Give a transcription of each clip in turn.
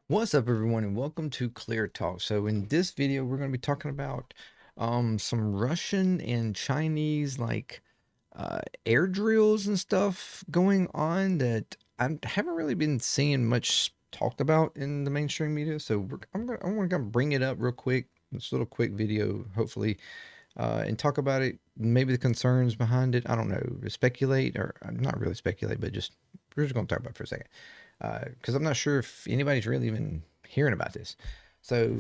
What's up, everyone, and welcome to Clear Talk. So in this video, we're going to be talking about some Russian and Chinese air drills and stuff going on that I haven't really been seeing much talked about in the mainstream media. So I'm going to bring it up real quick. This little quick video, hopefully, and talk about it. Maybe the concerns behind it. I don't know. Speculate or not really speculate, but just we're just going to talk about it for a second because I'm not sure if anybody's really even hearing about this. So,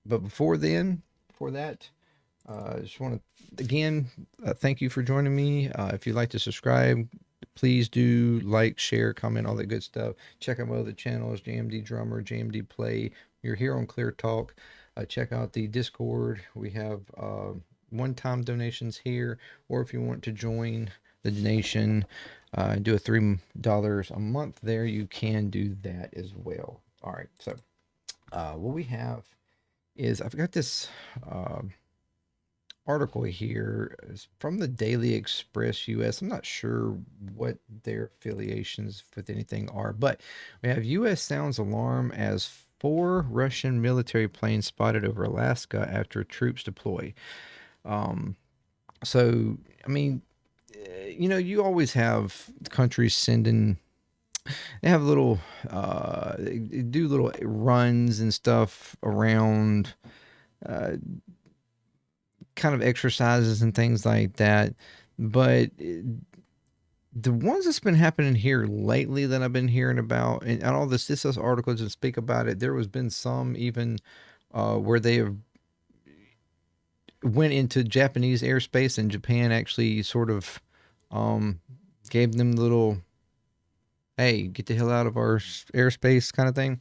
but before that, I just want to again thank you for joining me. If you'd like to subscribe, please do like, share, comment, all that good stuff. Check out my other channels: JMD Drummer, JMD Play. You're here on Clear Talk. Check out the Discord. We have one-time donations here, or if you want to join the donation, do a $3 a month there, you can do that as well. All right, so what we have is I've got this article here. It's from the Daily Express US. I'm not sure what their affiliations with anything are, but we have US sounds alarm as 4 Russian military planes spotted over Alaska after troops deploy. Um, so, I mean, you always have countries sending, they have little, they do little runs and stuff around, uh, kind of exercises and things like that. But the ones that's been happening here lately that I've been hearing about, and all this articles that speak about it, there has been some even where they have went into Japanese airspace, and Japan actually sort of um, gave them the little, "Hey, get the hell out of our airspace" kind of thing.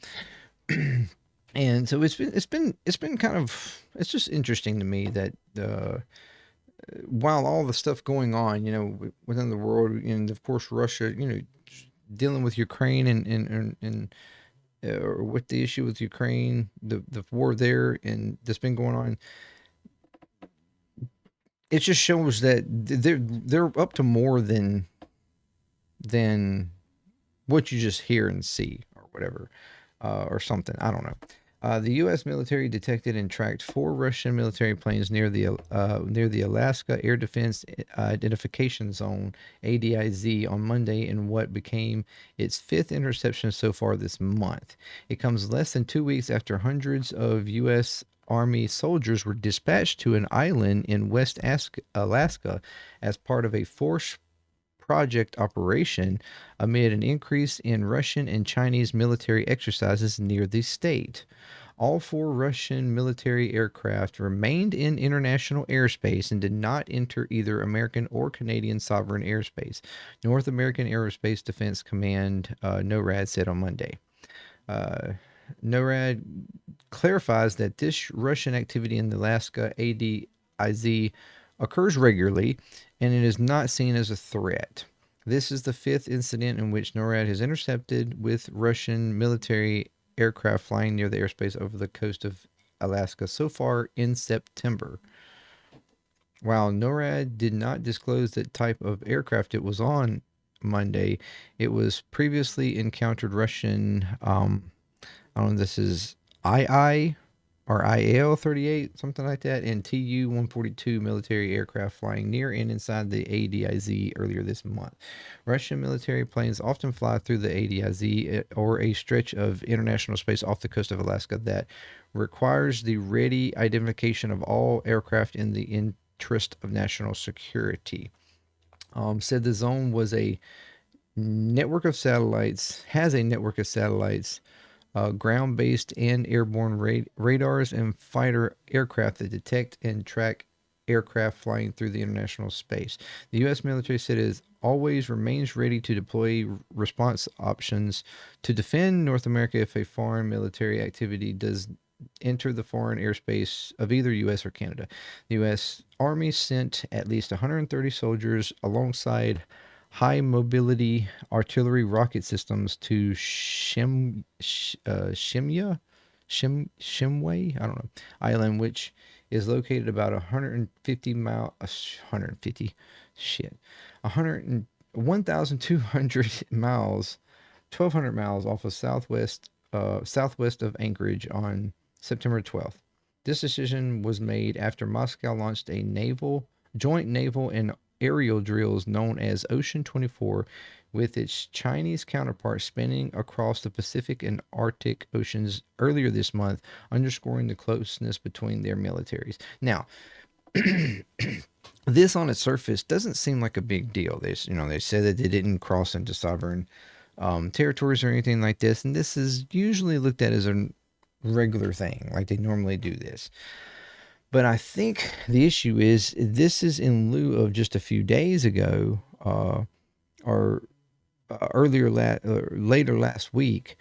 And so it's been kind of, it's just interesting to me that while all the stuff going on, within the world, and of course Russia, dealing with Ukraine and with the issue with Ukraine, the war there, and that's been going on, it just shows that they're up to more than what you just hear and see or whatever, or something. I don't know. The U.S. military detected and tracked 4 Russian military planes near the Alaska Air Defense Identification Zone (ADIZ) on Monday in what became its 5th interception so far this month. It comes less than 2 weeks after hundreds of U.S. Army soldiers were dispatched to an island in West Alaska as part of a force project operation amid an increase in Russian and Chinese military exercises near the state. All 4 Russian military aircraft remained in international airspace and did not enter either American or Canadian sovereign airspace, North American Aerospace Defense Command, NORAD, said on Monday. Uh, NORAD clarifies that this Russian activity in the Alaska ADIZ occurs regularly and it is not seen as a threat. This is the 5th incident in which NORAD has intercepted with Russian military aircraft flying near the airspace over the coast of Alaska so far in September. While NORAD did not disclose the type of aircraft it was on Monday, it was previously encountered Russian, I don't know, this is II or IL-38, something like that, and Tu-142 military aircraft flying near and inside the ADIZ earlier this month. Russian military planes often fly through the ADIZ or a stretch of international space off the coast of Alaska that requires the ready identification of all aircraft in the interest of national security. Said the zone was a network of satellites, has a network of satellites, ground based and airborne radars, and fighter aircraft that detect and track aircraft flying through the international space. The U.S. military said it always remains ready to deploy response options to defend North America if a foreign military activity does enter the foreign airspace of either U.S. or Canada. The U.S. Army sent at least 130 soldiers alongside high mobility artillery rocket systems to Shimway, I don't know, island, which is located about 150 shit, 100 1,200 miles, 1,200 miles off of southwest southwest of Anchorage on September 12th. This decision was made after Moscow launched a joint naval and aerial drills known as Ocean 24 with its Chinese counterpart spinning across the Pacific and Arctic Oceans earlier this month, underscoring the closeness between their militaries. Now, this on its surface doesn't seem like a big deal. They said that they didn't cross into sovereign territories or anything like this, and this is usually looked at as a regular thing, like they normally do this. But I think the issue is this is in lieu of just a few days ago, or later last week,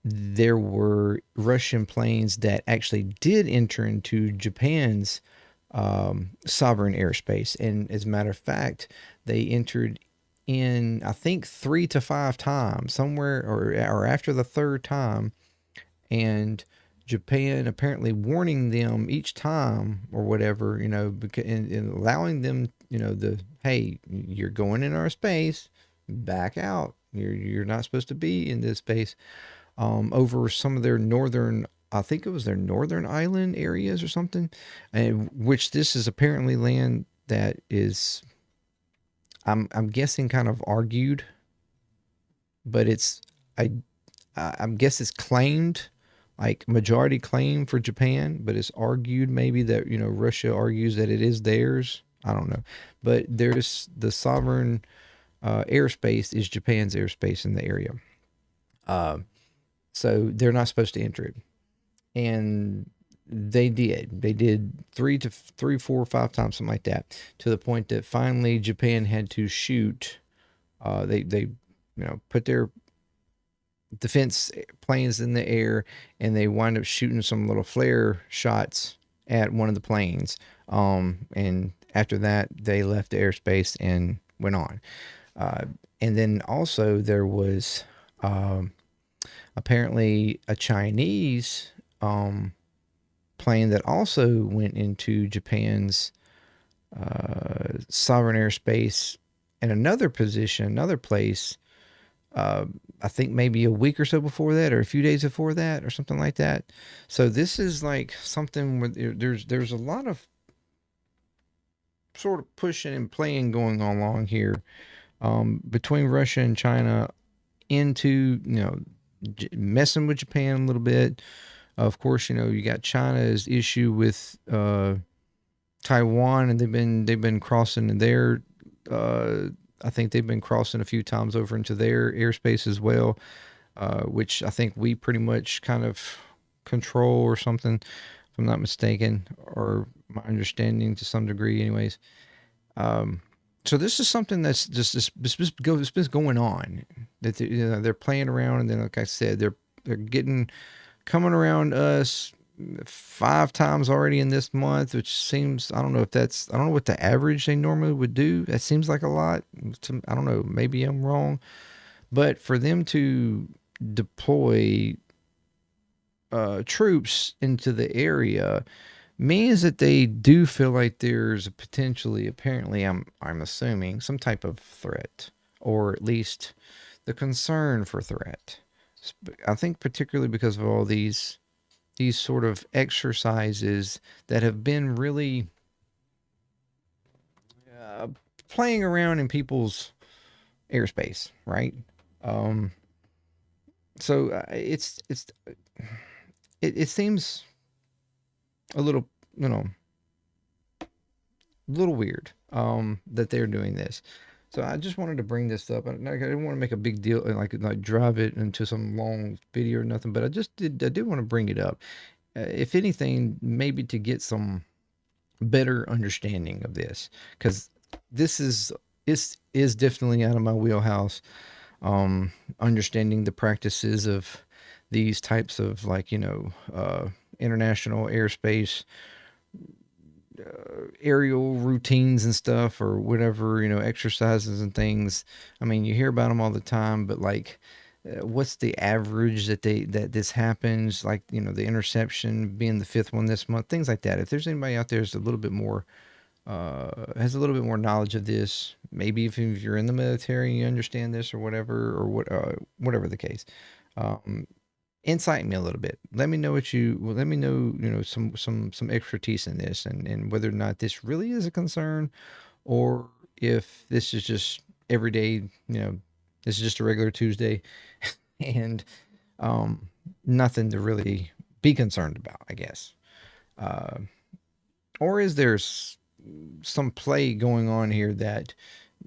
there were Russian planes that actually did enter into Japan's sovereign airspace. And as a matter of fact, they entered in, I think, 3 to 5 times, somewhere, or after the third time. And Japan apparently warning them each time or whatever, and allowing them, hey, you're going in our space, back out. You're not supposed to be in this space. Over some of their northern, I think it was their northern island areas or something, and which this is apparently land that is, I'm guessing, kind of argued, but I I guess it's claimed, like majority claim for Japan, but it's argued maybe that Russia argues that it is theirs. I don't know, but there's the sovereign airspace is Japan's airspace in the area. Uh, so they're not supposed to enter it, and they did. They did 3, 4, 5 times, something like that, to the point that finally Japan had to shoot. They put their defense planes in the air, and they wind up shooting some little flare shots at one of the planes. And after that, they left the airspace and went on. Uh, and then also there was apparently a Chinese plane that also went into Japan's sovereign airspace in another position, another place. I think maybe a week or so before that, or a few days before that, or something like that. So this is like something where there's a lot of sort of pushing and playing going on along here, between Russia and China, into messing with Japan a little bit. Of course, you got China's issue with Taiwan, and they've been crossing their. I think they've been crossing a few times over into their airspace as well, which I think we pretty much kind of control or something, if I'm not mistaken, or my understanding to some degree, anyways. So this is something that's it's been going on, that they're playing around, and then, like I said, they're getting coming around us 5 times already in this month, which seems, I don't know what the average they normally would do. That seems like a lot. I don't know. Maybe I'm wrong, but for them to deploy troops into the area means that they do feel like there's a potentially, apparently, I'm assuming, some type of threat, or at least the concern for threat. I think particularly because of all these sort of exercises that have been really uh, playing around in people's airspace, right? Um, so it seems a little, you know little weird, that they're doing this. So I just wanted to bring this up. I didn't want to make a big deal and like drive it into some long video or nothing, but I did want to bring it up. If anything, maybe to get some better understanding of this, because this is definitely out of my wheelhouse. Understanding the practices of these types of, like, international airspace, aerial routines and stuff, or whatever, exercises and things. I mean, you hear about them all the time, but like, what's the average that this happens? Like, the interception being the fifth one this month, things like that. If there's anybody out there who's a little bit more, has a little bit more knowledge of this, maybe if you're in the military, you understand this, or whatever, or whatever the case. Um, Insight me a little bit. Let me know what you well, let me know, some expertise in this, and whether or not this really is a concern, or if this is just everyday, this is just a regular Tuesday, and um nothing to really be concerned about, I guess. Uh or is there some play going on here that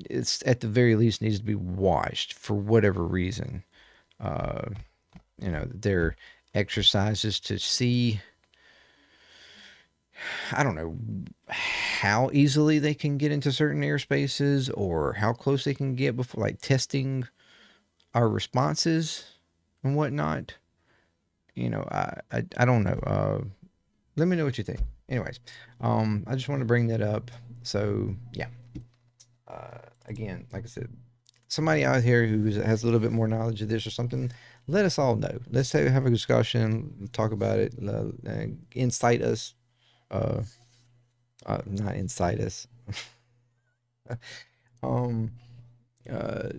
it's at the very least needs to be watched for whatever reason? Uh their exercises to see, I don't know, how easily they can get into certain airspaces or how close they can get before, like, testing our responses and whatnot. I don't know. Let me know what you think. Anyways, I just want to bring that up. So yeah, again, like I said, somebody out here who has a little bit more knowledge of this or something, let us all know. Let's have a discussion, talk about it, incite us. Uh, not incite us. um. Uh.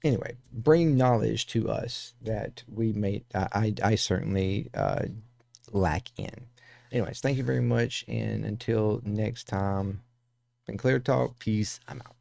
Anyway, bring knowledge to us that we may. I certainly lack in. Anyways, thank you very much, and until next time, been Clear Talk. Peace. I'm out.